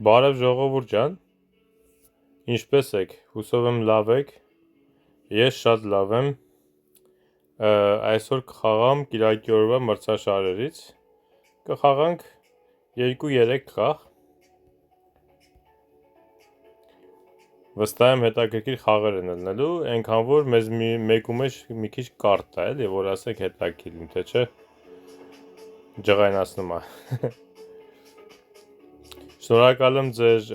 Բարև ժողովուրդ ջան, ինչպե՞ս եք, հուսով եմ լավ եք, ես շատ լավ եմ, այսօր կխաղամ կիրակի օրվա մրցաշարերից, կխաղանք 2-3 խաղ, վստահ եմ հետաքրքիր խաղեր են ելնելու, այնքան որ մեզ մեկու մեջ մի քիչ կարտ տա, էլի, որ ասեք հետաքրքիր իմ, թե չէ, ջղայնացնում է։ Շնորհակալ եմ ձեր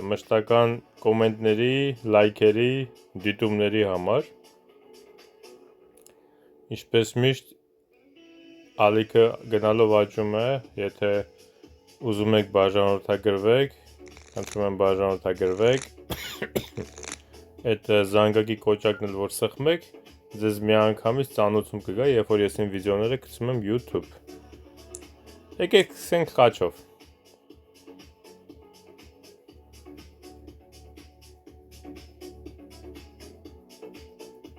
մշտական կոմենտների, լայքերի, դիտումների համար։ Ինչպես միշտ ալիքը գնալով աճում է, եթե ուզում եք բաժանորդագրվեք, խնդրում եմ բաժանորդագրվեք, այդ զանգակի կոճակն էլ որ սխմեք, ձեզ միանգամից ծանոթում կգա, երբ որ ես իմ վիդեոները գցում եմ YouTube։ Եկեք սկսենք խաչով։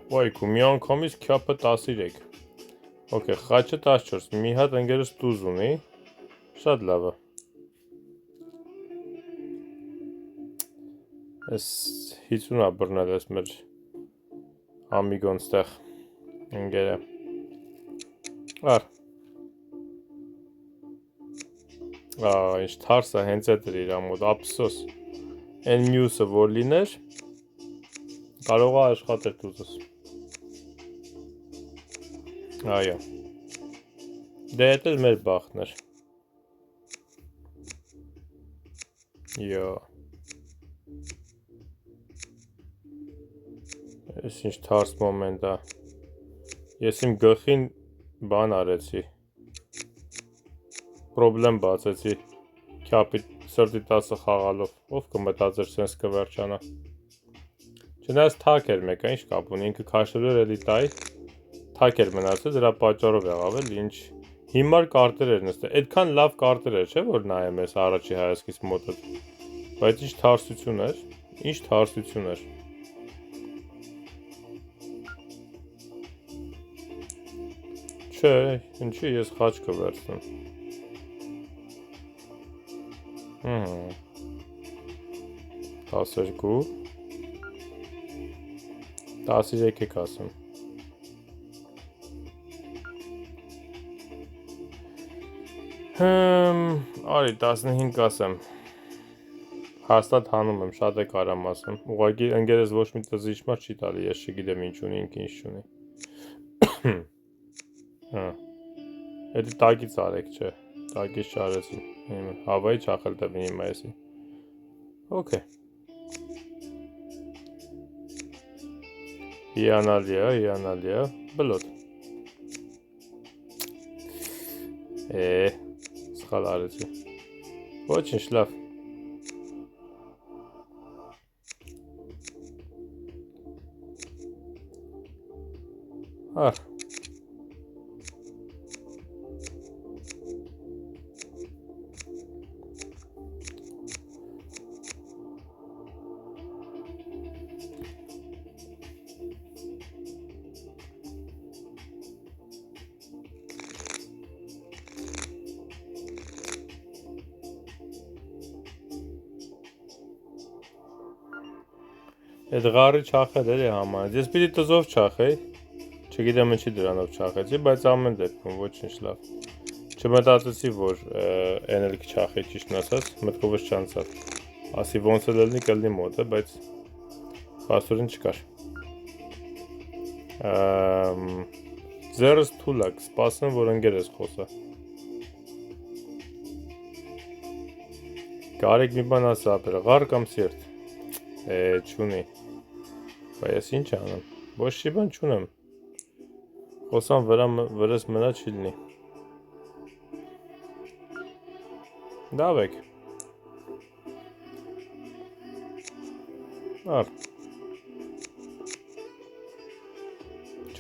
Ոյքու, մի անգամից քյապը 13, ոկե, խաչը 14, մի հատ ընգերս տուզ ունի, շատ լավ է, ես 50 է բռնել ես մեր ամիգոն ստեղ, ընգերը, ար, ինչ թարս է, հենց էտ էր իր ամոտ, ապսոս, են մյուսը որ լիներ, կարող է աշխատեր տուզս, այո, դե էտ էր մեր բախտն էր, յո, ես ինչ թարս մոմենտ է, ես իմ գլխին բան արեցի, պրոբլեմ բացեցի, քյապի սրտի 10 խաղալով, ով կմտածեր սենց կվերջանա, չնայած թակ էր մեկը, ինչ կապ ունի, ինքը քաշելու էր էլի տայ, թակ էր մնացել, դրա պատճառով եղավ էլ, ինչ, հիմար կարտեր էր նստել, այդքան լավ կարտեր էր, չէ, որ նայեմ ես առաջի հայացքից մոտդ, բայց ինչ թարսություն էր, չէ, ինչի ես խաչ կվերցնեմ, 12, 13 եք ասում, արի 15 ասեմ, հաստատ հանում եմ, շատ է կարամ ասեմ, ուղղակի ընգերս ոչ մի տզիչմար չի տալի, ես չգիտեմ ինչ ունի, ինք ինչ չունի, էդի տակից արեք չէ, տակից չարեցի, հավայի չախել տվին իմ այսի, ոկե, հիանալի է, բլոտ, սխալ արեցի, ոչ ինչ լավ, ար, Այդ գարի չախել էլի համանից, ես պիտի տզով չախեի, չգիտեմ ինչի դրանով չախեցի, բայց ամեն դեպքում ոչ ինչ լավ, չմտածեցի, որ են էլ չախեի ճիշտն ասած, մտքովս չանցավ, ասի ոնց էլ ելնի կլնի մոտը, բայց փաստորեն չկար, ձերս թուլ է, կսպասեմ, որ ընգերս խոսա, կարիք մի բան ասա ապեր, գար կամ սիրտ, չունի, բա ես ինչ անեմ, ոչ չի բան չունեմ, խոսան վրս մնա չի լինի, լավ եք, ար,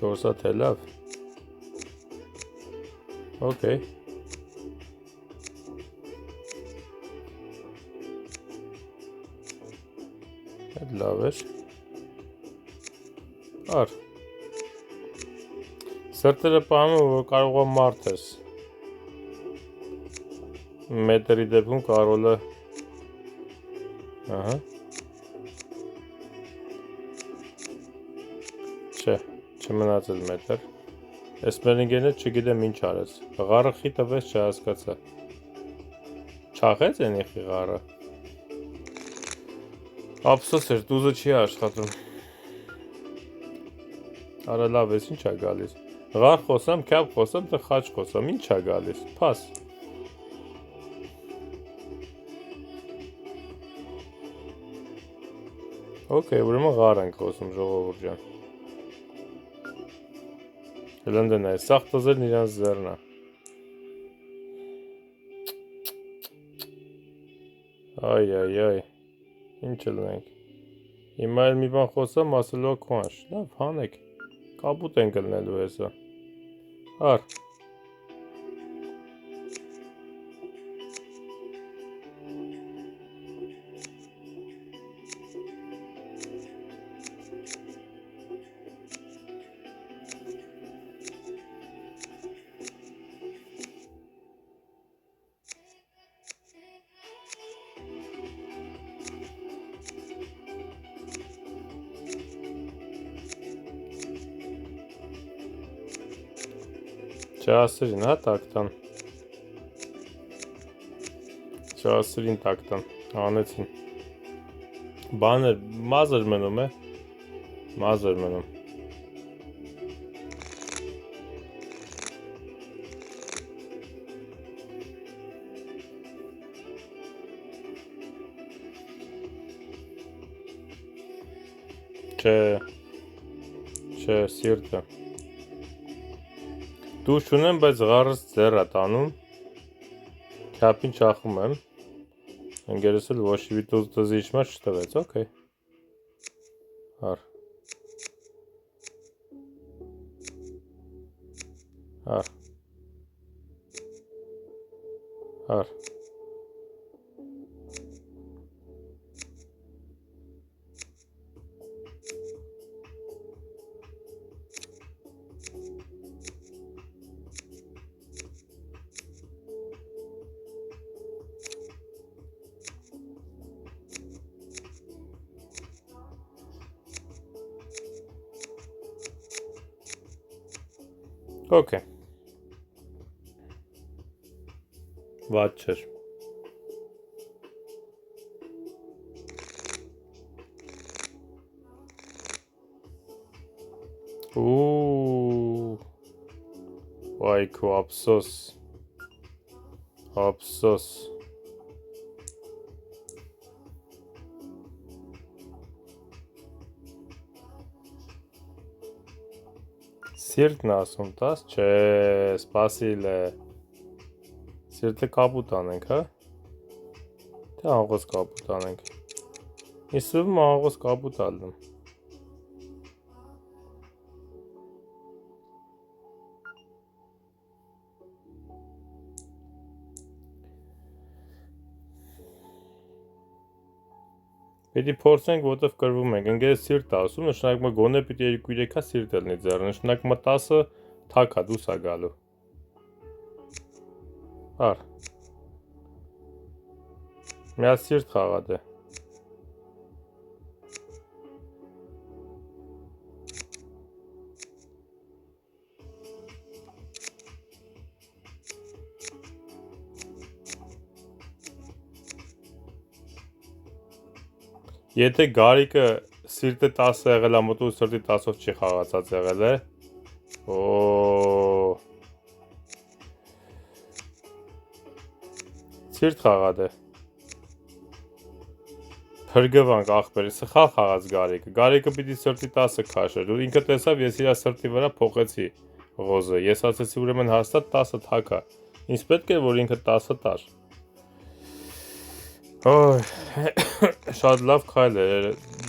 4 թե լավ, ոկեյ, այդ լավ էր, ար, սրտերը պահում որ կարող է մարդ ես, մետրի դեպքում կարոլ է Ահա։ Չէ, չմնացել մետր։ Այս մեր ընկերն չգիտեմ ինչ արեց։ Ղարը խի տվեց չհասկացա։ Չաղեց են ղարը։ Ափսոս էր, դուզը չի աշխատում։ Արա լավ ես, ինչ է գալիս։ Ղար խոսամ, քյապ խոսամ, թե խաչ խոսամ, ինչ է գալիս։ Փաս։ Okay, ուրեմն ղար ենք խոսում, ժողովուրդ ջան։ Հելնդն է, սաղ տզերն իրանց ձեռնա։ Այ, ինչ լնենք։ Հիմա էլ մի բան խոսամ, ասելու կոնչ, լավ, հանեք, կապուտ են կլնելու հեսա։Ար։ Չասրին, հա, տակտան։ Չասրին տակտան, հանեցին։ Բաներ, մազր մնում է։ Մազր մնում։ Չէ, սիրտը։ Դուշ ունեմ, բայց ղարս ձեռ է տանում, քյապին չախում եմ, ընկերս էլ ոչի տզի իջմար չտվեց, okay։ Հար։ Հար։ Հար։ Okay։ Վատ չէր։ Վայ քո ափսոս։ Ափսոս։ Սիրտն ասում տաս, չէ, սպասիլ է։ Սիրտը կապուտ անենք, հա։ Թե աղոս կապուտ անենք։ Իսվում աղոս կապուտ ալնում։ Պիտի փորձենք, որտև կրվում ենք, ընկերս սիրտ ասում, նշանակում է գոնե պիտի 2-3 սիրտ ելնի ձեռը, նշանակում է 10-ը թակա դուս է գալու։Ար։ Մի հատ սիրտ խաղադ է։ Եթե գարիկը սիրտը 10 եղել է, մտու սրտի 10-ով չի խաղացած եղել է։ Սիրտ խաղադ է։ Փրգվանք աղբերի, սխալ խաղաց գարիկը։ Գարիկը պիտի սրտի 10-ը քաշեր։ Ու ինքը տեսավ, ես իրա սրտի վրա փոխեցի ղոզը։ Ես ասեցի ուրեմն հաստատ 10-ը թակա։ Ինձ պետք է, որ ինքը 10-ը տար։ Օй, շատ լավ քայլ է,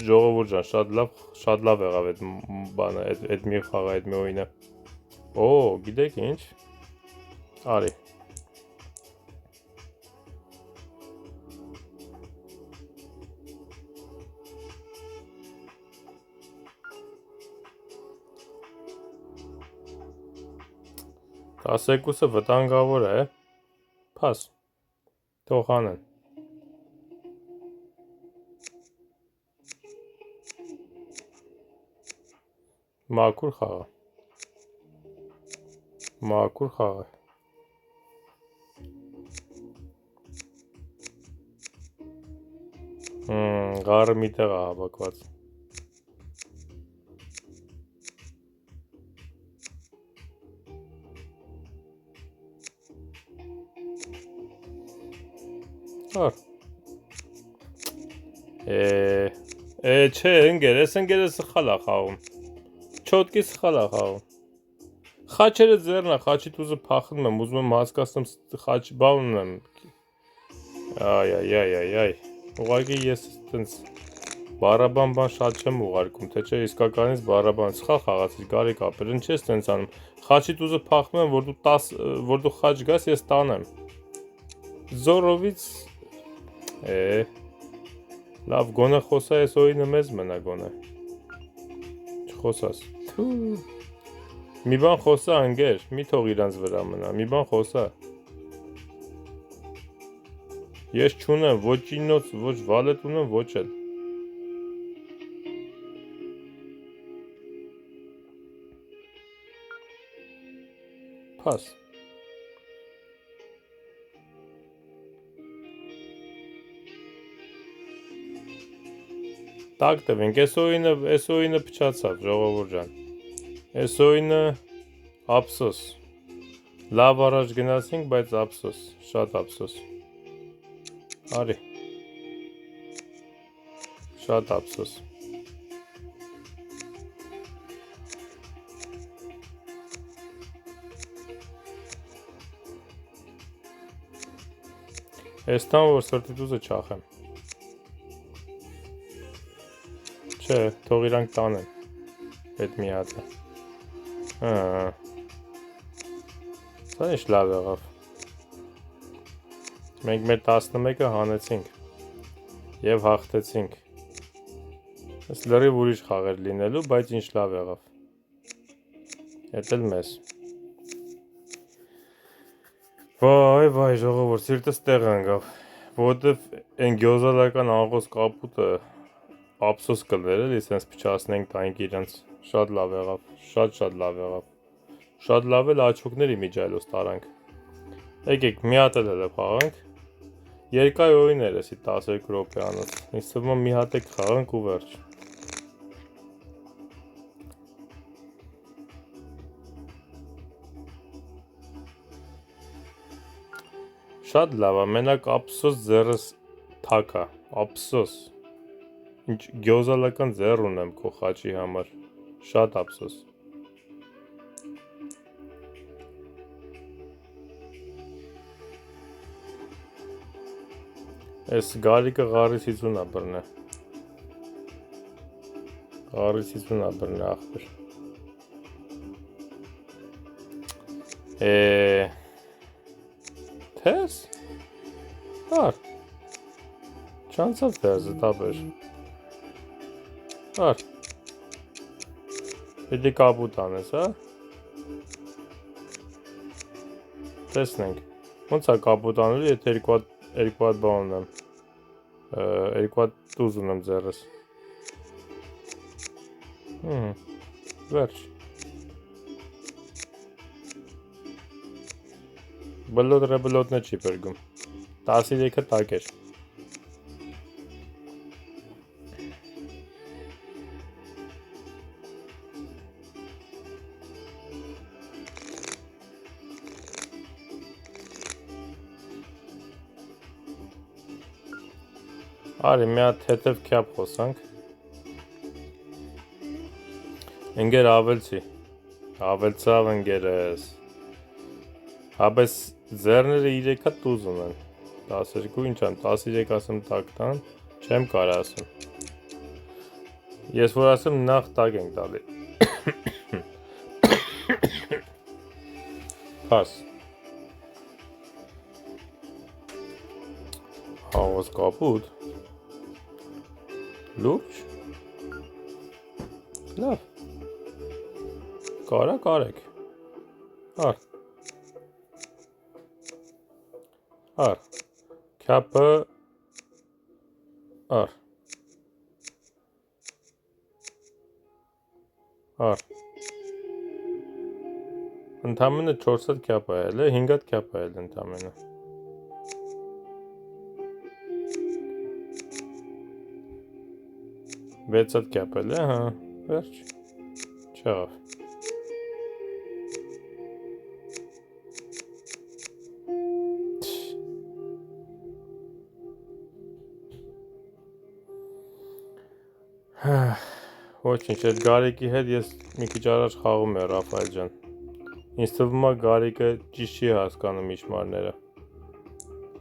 ժողովուրդ ջան, շատ լավ եղավ այդ բանը, այդ մի խաղը, այդ մի օինը։ Գիտեք ինչ։ Արի։ Տասեկուսը վտանգավոր է, փաս, թող անեն։ Մաքուր խաղ է։ Մաքուր խաղ է։ Գարը մի տեղ է հավաքված։ Ար։ Չէ, ընկեր, այս ընկերը սխալ է խաղում։ Չոտկի սխալ է խաղում։ Խաչերը ձեռն է, խաչի տուզը փախնում եմ, ուզում եմ հասկացնեմ խաչ բան ունեմ։ Այ։ Ուղղակի ես այտենց բառաբան շատ չեմ ուղարկում, թե չէ իսկականից բառաբան սխալ խաղացի, կարի կապել, ինչ ես տենց անում։ Խաչի տուզը փախնում եմ, որ դու խաչ գաս, ես տանեմ։ Զորովից լավ, գոնե խոսա ես օինը մեզ մնա գոնե։ Չխոսաս։ Մի բան խոսա ընկեր, մի թող իրանց վրա մնա, մի բան խոսա։ Ես չունեմ ոչ ինոց, ոչ վալետ ունեմ, ոչ էլ։ Փաս։ Տակ տվենք, այս օինը փչացավ, ժողովուրդ ջան։ Այս օինը ափսոս։ Լավ առաջ գնացինք, բայց ափսոս, շատ ափսոս։ Արի։ Շատ ափսոս։ Էստան որ սրտի տուզը չախեմ։ Չէ, թող իրանք տանեն այդ մի հատը։ Սա ինչ լավ եղավ։ Մենք մեր 11-ը հանեցինք և հաղթեցինք։ Այս լրիվ ուրիշ խաղ էր լինելու, բայց ինչ լավ եղավ։ Էդ էլ մեզ։ Վայ, ժողովուրդ, սիրտս տեղ ընկավ, որովհետև այն գյոզալական աղոս կապուտը ափսոս կլներ էլի, սենց փչացնենք տանք իրանց, շատ լավ եղավ, շատ լավ եղավ, շատ լավ էլ աչուկներ իմիջայլոս տարանք, եկեք մի հատ էլ խաղանք, երկայ օյներ էսի 12 րոպեանոց, ինձ թվում է մի հատ եք խաղանք ու վերջ։ Շատ լավ է, մենակ ափսոս ձեռս թակա, ափսոս, ինչ գյոզալական ձեռ ունեմ քո խաչի համար, շատ ափսոս։ Այս գարիկը ғարից 50 է բռնե։ Ғարից 50 է բռնե աղբեր։ Թես?Ար։ Չանցավ թեզը տաբեր։Ար։ Պետի կապուտ անես, հա։ Տեսնենք, ոնց է կապուտ անելու, եթե երկու հատ բան ունեմ, երկու հատ տուզ ունեմ ձեռս։ Վերջ։ Բլոտնը չի բրգում, 13-ը տակ էր։ Արի մի հատ հետև քյապ խոսանք։ Ընկեր ավելցի, ավելցավ ընկերս։ Հաբես ձեռները 3 հատ տուզ ունեն, 12 ինչ ան, 13 ասեմ տակ տան, չեմ կարա ասում։ Ես որ ասեմ նախ տակ ենք տալի։ Պաս։ Հաղոս կապուտ։ Լուրջ։ Լավ։ Կարա կարեք։ Ար։ Ար։ Քյապը ար։ Ար։ Ընդամենը 4 հատ քյապ այել է, 5 հատ քյապ այել ընդամենը։ Վեց հատ քյապ այել է, հա, վերջ։ Չեղավ։ Ոչինչ, այդ Գարիկի հետ ես մի քիչ առաջ խաղում եմ Ռաֆայել ջան։ Ինձ թվում է Գարիկը ճիշտ չի հասկանում իշմարները։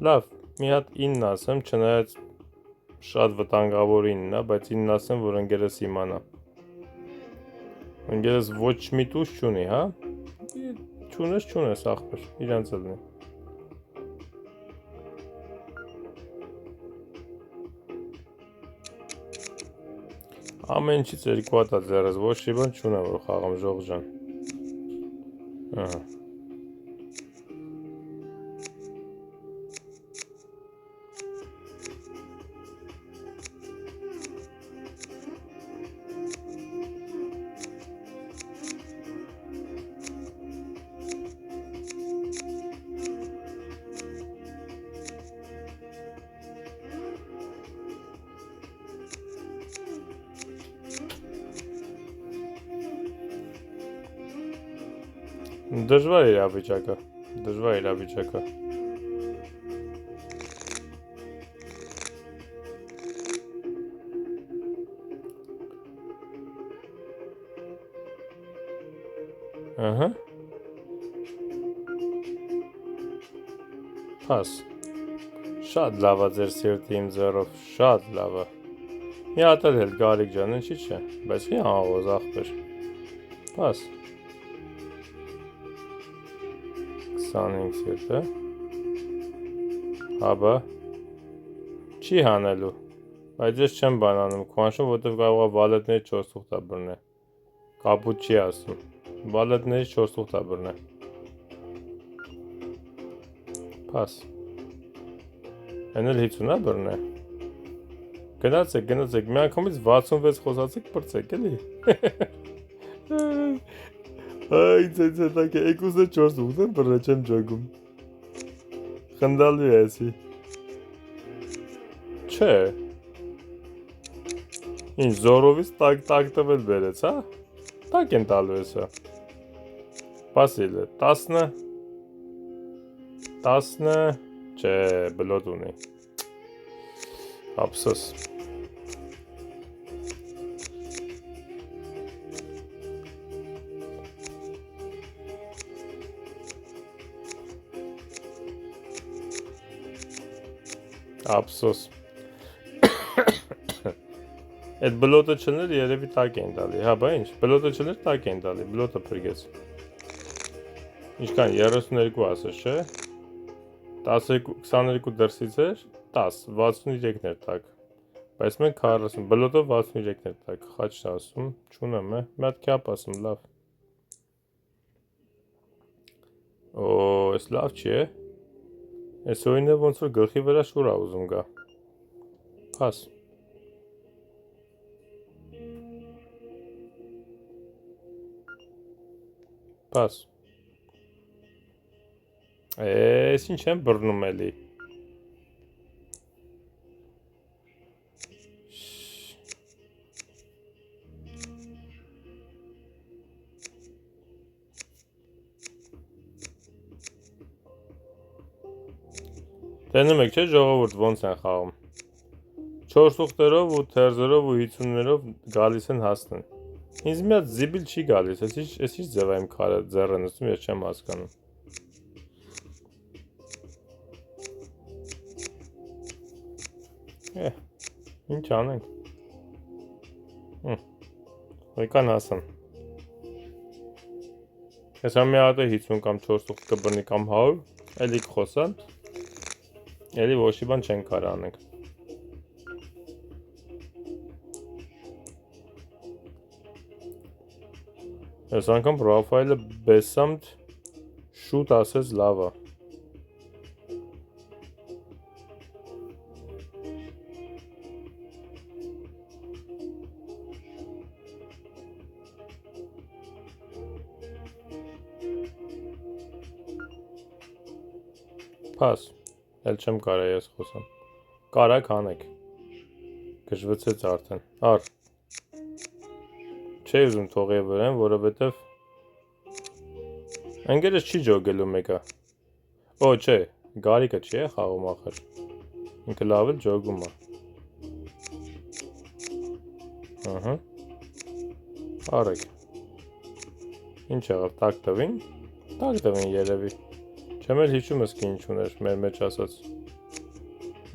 Լավ, մի հատ 9 ասեմ, չնայած շատ վտանգավոր 9-ն է, բայց 9 ասեմ, որ ընկերս իմանա։ Ընկերս ոչ մի տուժ չունի, հա։ Չունես ախպեր, իրանց լինի։ Ամեն ինչից 2 հատ է ձեռս, ոչ մի բան չունեմ, որ խաղամ ժող ջան։ Ահա։ Դժվար իրավիճակը։ Ահա։ Փաս։ Շատ լավ է ձեր սիրտի իմ ձեռով, շատ լավ է։ Մի հատ էլ Գարիկ ջան, ինչի՞ չէ, բայց մի աղոզ ախպեր։ Փաս։ 25 սիրտ է։ Հաբա։ Չի հանելու։ Բայց ես չեմ բանանում, քանշում, որտեվ կարող է վալետների 4 թուղթա բռնել։ Կապուտ չի ասում։ Վալետների 4 թուղթա բռնել։ Փաս։ Այն էլ 50 է բռնել։ Գնացեք, մի անգամից 66 խոսացեք, պրծեք, էլի։ Այ ձեզ հետաք է, եկուս է 4 ուղդ եմ բռնել, չեմ ջոգում։ Խնդալու է էսի։ Չէ։ Ինչ զորովից տակ տվել բերեց, հա։ Տակ են տալու էսա։ Պասիլ է, 10, չէ, բլոտ ունի։ Ափսոս։ Ափսոս։ Այդ բլոտը չներ երևի տակ էին տալի, հա բա ինչ, բլոտը չներ տակ էին տալի, բլոտը փրկեց։ Ինչքան 32 ասես, չէ։ 22 դրսից էր, 10, 63-ն էր տակ։ Բայց մենք 40, բլոտով 63-ն էր տակ, խաչն ասում, չունեմ է, մի հատ քյապ ասում, լավ։ Օ, էս լավ չի է։ Էս օրինը ոնց որ գլխի վրա շուր ա ուզում գա։ Փաս։ Փաս։ Էս ինչ եմ բռնում էլի։ Տենում եք չէ ժողովուրդ ոնց են խաղում։ 4 թուղթերով ու թերզերով ու 50-ներով գալիս են հասնեն։ Ինձ մի հատ զիբիլ չի գալիս, ես ինչ ձև եմ քարը ձեռը նստում, ես չեմ հասկանում։ Ինչ անենք։ Եկան հասան։ Ես մի հատ է 50 կամ 4 թուղթ կբռնի կամ 100, էլի կխոսան։ Էլի ոչ մի բան չեն կարող անենք։ Այս անգամ Ռաֆայելը բեսամտ շուտ ասեց լավ է։ Փաս։ Էլ չեմ կարա ես խոսամ։ Կարակ հանեք։ Գժվեցեց արդեն։ Առ։ Չէի ուզում թողի վրան, որովհետև ընկերս չի ջոգելու մեկը։ Օ, չէ, գարիկը չի է խաղում ախր։ Ինքը լավ էլ ջոգում է։ Ահա։ Արեք։ Ինչ եղավ, տակ տվին։ Տակ տվին երևի։ Չեմ էլ հիշում ես ինչ ուներ մեր մեջ ասած։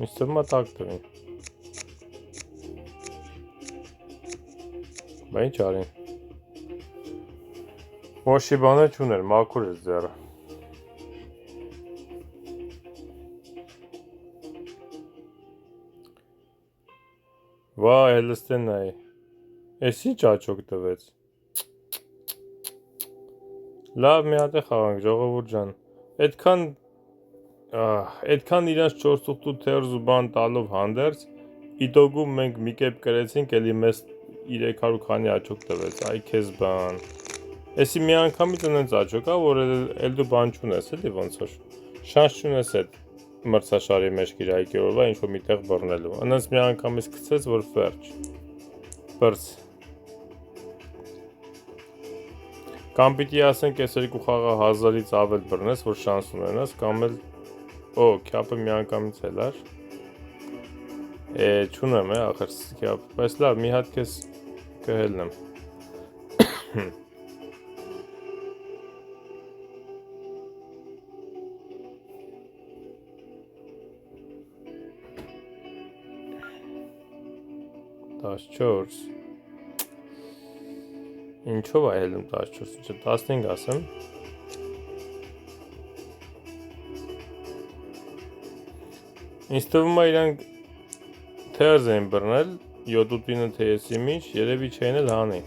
Ինձ թվում է տակ տվին։ Բա ինչ արին։ Ոչի բանը չուներ, մաքուր էր ձեռը։ Վա, հելստեն նայ։ Էս ինչ աչոք տվեց։ Լավ, մի հատ է խաղանք, ժողովուրդ ջան։ Այդքան իրանց 4.8 թերզ ու բան տալով հանդերձ, իդոգում մենք մի կեպ կրեցինք, էլի մեզ 300 քանի աչոք տվեց, այ քեզ բան։ Էսի մի անգամից ընենց աչոք ա, որ էլ դու բան չունես, էլի ոնց որ։ Շանս չունես այդ մրցաշարի մեջ գիրայքի օրվա ինչ-որ մի տեղ բռնելու։ Ընենց մի անգամից գցեց, որ վերջ։ Բրց։ Կամ պիտի ասենք այս երկու խաղը 1000-ից ավել բռնես, որ շանս ունենաս, կամ էլ Օ, քյապը մի անգամից էլ ար։ Չունեմ ախր քյապ, բայց լավ, մի հատ քեզ կհելնեմ։ Տասչորս։ Ինչով է հելնում 14, չէ 15 ասեմ։ Ինձ թվում է իրանք թերզ են բռնել, 7-8-ը թեյեսի միջ, երևի չեն էլ հանի։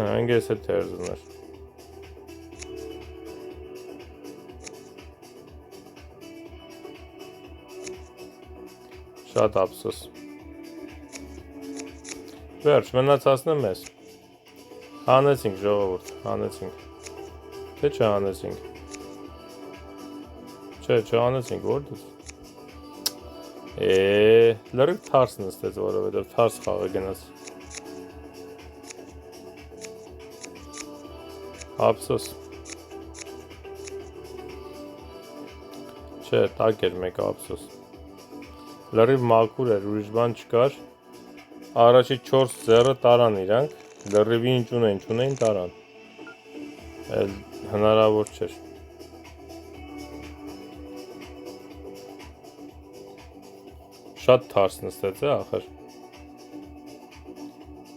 Ընգես է թերզ ուներ։ Շատ ափսոս։ Վերջ, մնացածն է մեզ։ Հանեցինք ժողովուրդ, հանեցինք։ Թե չհանեցինք։ Չէ, չհանեցինք, որ դուց։ Լրիվ թարս նստեց, որովհետև թարս խաղը գնաց։ Ափսոս։ Չէ, տակ էր մեկը ափսոս։ Լրիվ մաքուր էր, ուրիշ բան չկար։ Առաջի 4 ձեռը տարան իրանք, լրիվ ինչ ունեին տարան։ Էլ հնարավոր չէր։ Շատ թարս նստեց է ախր։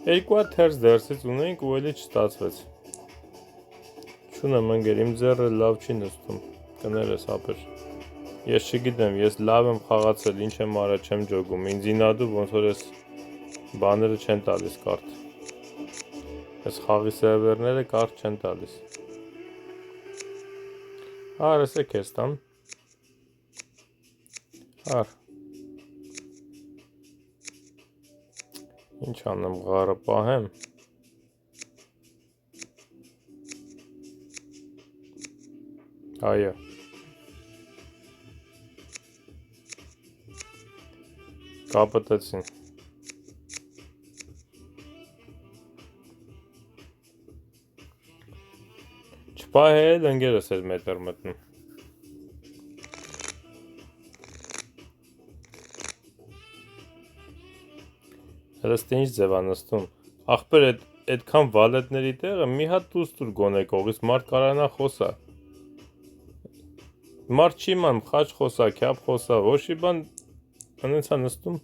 Երկու հատ թերս դերսից ունեինք ու էլի չստացվեց։ Չունեմ ընկեր, իմ ձեռը լավ չի նստում, կներես ապեր։ Ես չգիտեմ, ես լավ եմ խաղացել, ինչ եմ արա չեմ ջոգում, ինձ ինադու ոնց որ ես բաները չեն տալիս կարդ։ Ես խաղի սերվերները կարդ չեն տալիս։Ար, ես է կես տամ։Ար։ Ինչ անեմ, գարը պահեմ։ Այո։ Կապտեցին։ Չպահել ընկերս էր մետր մտնում։ Հրստի ինչ ձև անստում։ Աղբեր այդքան վալետների տեղը մի հատ դուս տուր գոնե կողից մարդ կարանա խոսա։ Մարդ չի ման խաչ խոսա, քյապ խոսա, ոչի բան անենցա նստում։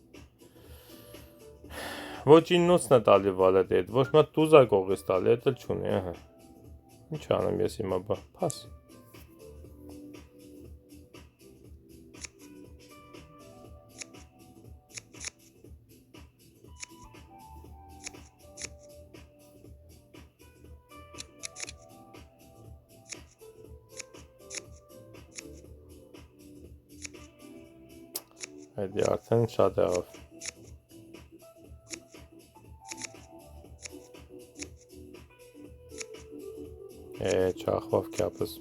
Ոչ իննոցն է տալի վալետի հետ, ոչ մատ տուզա կողից տալի, հետ էլ չունի, ահա։ Ինչ անեմ ես հիմա բա, փաս։ Այդի արդեն շատ եղավ։ Չախվավ քյապս։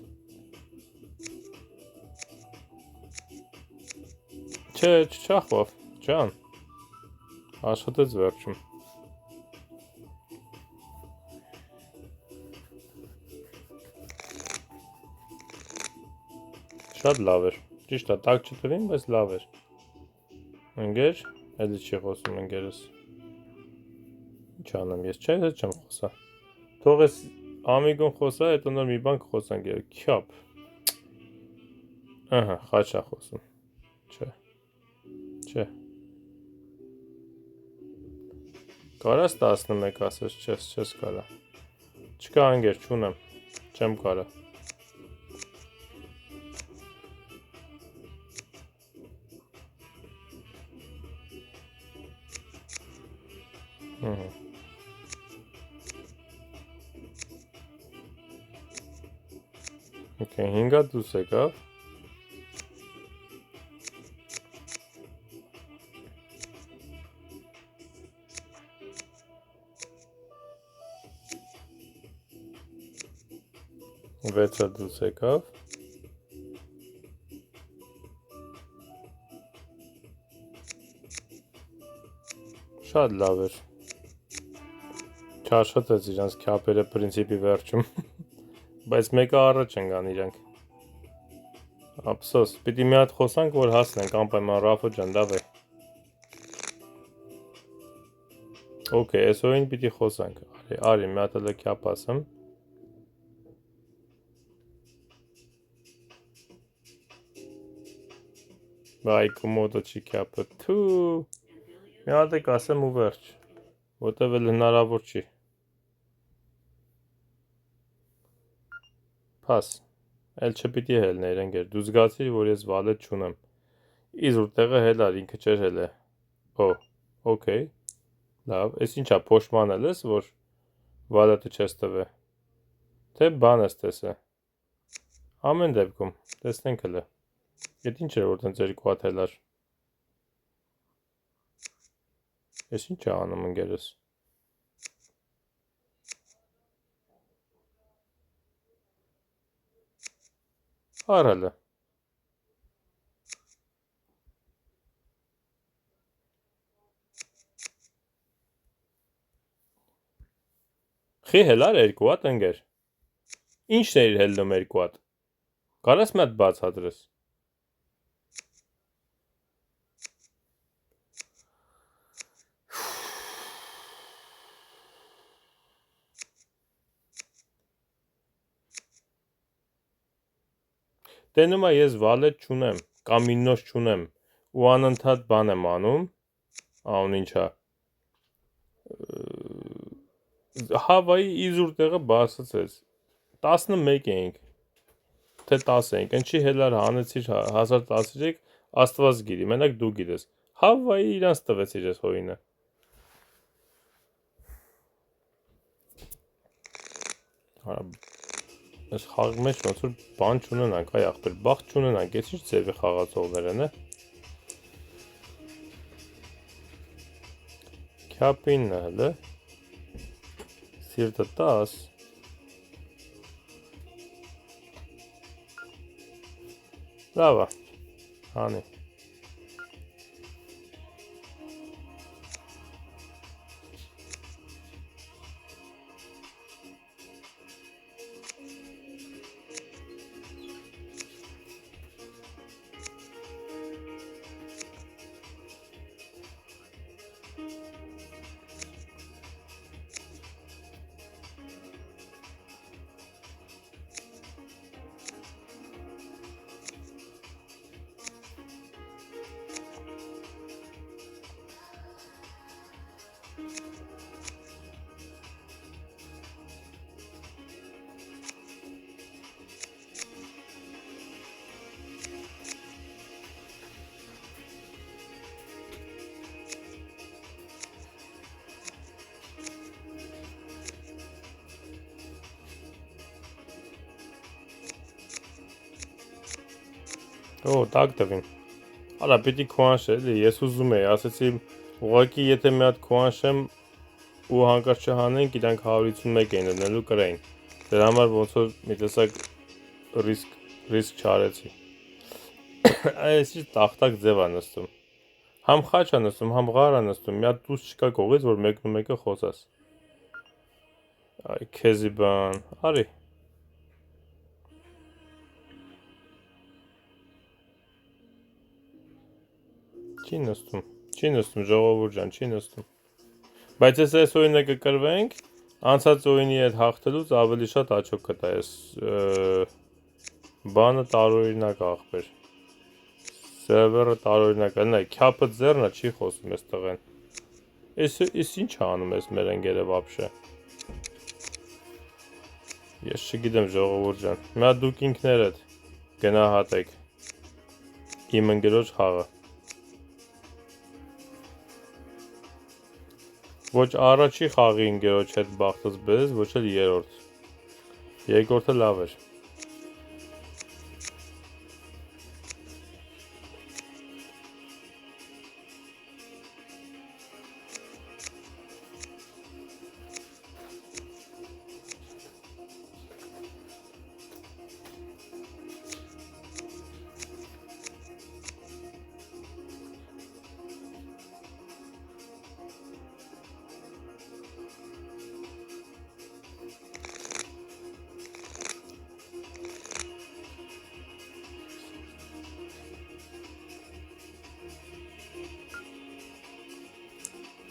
Չէ, չախվավ, ջան։ Աշխատեց վերջում։ Շատ լավ էր։ Ճիշտ է, տակ չտվին, բայց լավ էր։ Ընկեր, էլի չի խոսում ընկերս։ Ինչ անեմ, ես չէ, հետ չեմ խոսա։ Թող ես ամիգուն խոսա, հետո նոր մի բան կխոսանք երբ քյապ։ Ահա, խաչա խոսում։ Չէ։ Չէ։ Կարաս 11 ասես, չես կարա։ Չկա ընկեր, չունեմ։ Չեմ կարա։ Okay, 5-ը դուս եկավ։ Վեցը դուս եկավ։ Շատ լավ էր։ Չաշխատեց իրանց քյապերը պրինցիպի վերջում։ Բայց մեկը առաջ են գան իրանք։ Ափսոս, պիտի մի հատ խոսանք, որ հասնենք անպայման Ռաֆո ջան, դավայ։ Okay, այսօրին պիտի խոսանք։ Արի, մի հատ էլ քյապ ասեմ։ Բայ կոմոդը չի քյապը։ Թու։ Մի հատ եք ասեմ ու վերջ։ Որտեվ էլ հնարավոր չի։ Փաս։ Էլ չպիտի հելներ ընկեր, դու զգացիր, որ ես վալետ չունեմ։ Իզուր տեղը հելար, ինքը չէր հել է։ Օ, okay։ Լավ, ես ինչա փոշմանել ես, որ վալետը չես տվե։ Թե բան ես տեսե։ Ամեն դեպքում, տեսնենք հլը։ Ետ ինչ էր, որ տենց երկու հատ հելար։ Ես ինչ է անում ընկերս։ Արհալը։ Խի հելար երկու հատ ընկեր։ Ինչն էր հելնում երկու հատ։ Կարաս մի հատ բացատրես։ Տենում է ես վալետ չունեմ, կամ իննոց չունեմ, ու անընդհատ բան եմ անում, անուն ինչա, Հավայի իզուր տեղը բացացեց, 11 էինք, թե 10 էինք, ընչի հելար հանեցիր 1013, աստված գիրի, մենակ դու գիրես, Հավայի իրանց տվեցիր ես հոյինը։ Այս խաղի մեջ ոնց որ բան չունենանք, այ ախպեր, բախտ չունենանք, ես ինչ ձևի խաղացողներ են, Քյապինն է հլը, սիրտը 10, լավ է, հանի։ Օ, տակ տվին։ Արա, պիտի քոանշե, էլի, ես ուզում էի, ասեցի, ուղղակի եթե մի հատ քոանշեմ ու հանկարծ չհանենք, իրանք 151 էին դնելու կրային։ Դրա համար ոնց որ մի տեսակ ռիսկ չարեցի։ Այս ինչ տախտակ ձև է նստում։ Համ խաչ է նստում, համ ղար է նստում, մի հատ դուրս չկա կողից, որ մեկը խոսաս։ Այ քեզի բան, արի։ Չի նստում, ժողովուրդ ջան, չի նստում։ Բայց այս օրինը կկրվենք, անցած օրինի հետ հաղթելուց ավելի շատ աչոք կտա այս բանը տարօրինակ ախպեր։ Սերվերը տարօրինակ է, նայ, քյապը ձեռնը չի խոսում այս տղեն։ Էս ինչ է անում այս մեր ընկերը վաբշե։ Ես չգիտեմ ժողովուրդ ջան։ Մի հատ դուք ինքներդ գնահատեք իմ ընկերոջ խաղը։ Ոչ առաջի խաղի ընկերոջ հետ բախտս բերես, ոչ էլ երրորդ։ Երկրորդը լավ էր։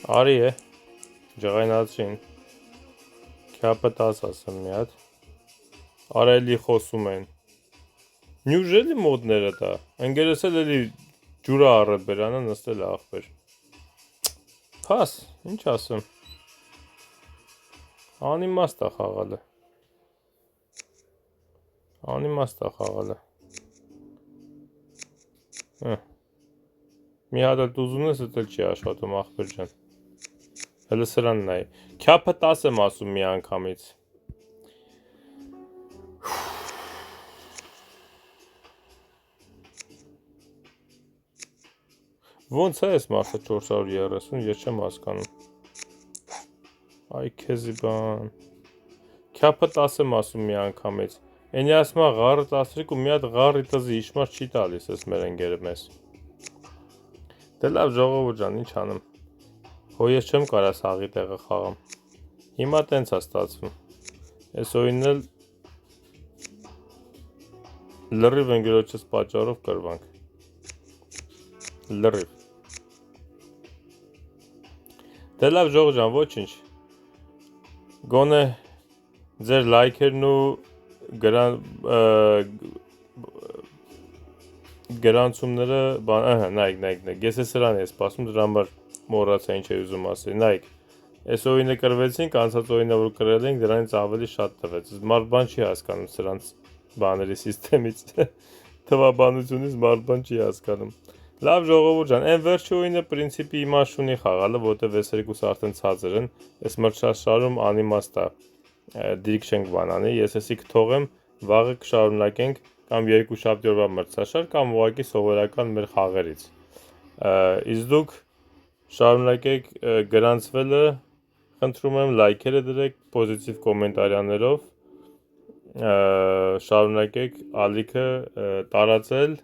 Արի է, ջղայնացրին, քյապը 10 ասեմ մի հատ, արելի խոսում են, նյուժելի մոդները դա, ընգերս էլ էլի ջուրա առը բերանը նստել աղբեր, պաս, ինչ ասեմ, անիմաստ է խաղալը, մի հատ էլ ուզում ես, էտ էլ չի աշխատում աղբեր ջան, հələ սրան նայ, քյապը 10 եմ ասում մի անգամից, ոնց է ես մարդը 430, ես չեմ հասկանում, այ քեզի բան, քյապը 10 եմ ասում մի անգամից, ենի ասմա ғարը 12 մի հատ ғարի տզի իշմար չի տալիս ես մեր ընգերը մեզ, դե լավ ժողովուրդ ջան, ինչ անեմ, հո ես չեմ կարա սաղի տեղը խաղամ, հիմա տենց է ստացվում, ես օրինն էլ լրիվ ընգերոջս պատճառով կրվանք, լրիվ, դե լավ ժողովուրդ ջան, ոչինչ, գոնե ձեր լայքերն ու գրանցումները, նայք, ես է սրան ես սպասում, դրա համար մոռացա ինչ է ուզում ասել, նայք, այս օրինը կրվեցինք, անցած օրինը որ կրել ենք, դրանից ավելի շատ տվեց, մարդ բան չի հասկանում սրանց բաների սիստեմից, թվաբանությունից մարդ բան չի հասկանում, լավ ժողովուրդ ջան, այն վերջի օրինը պրինցիպի իմաստ չունի խաղալը, որտև այս երկուսը արդեն ցածր են, այս մրցաշարում անիմաստ է, դիրք չենք բանանի, ես էսի կթողեմ, վաղը կշարունակենք կամ երկուշաբթի օրվա մրցաշար կամ ուղղակի սովորական մեր խաղերից, իսկ դուք շարունակեք գրանցվելը, խնդրում եմ լայքերը դրեք պոզիտիվ կոմենտարյաներով, շարունակեք ալիքը տարածել,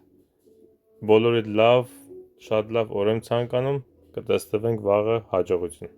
բոլորիդ լավ, շատ լավ օր եմ ցանկանում, կտեսնվենք վաղը, հաջողություն։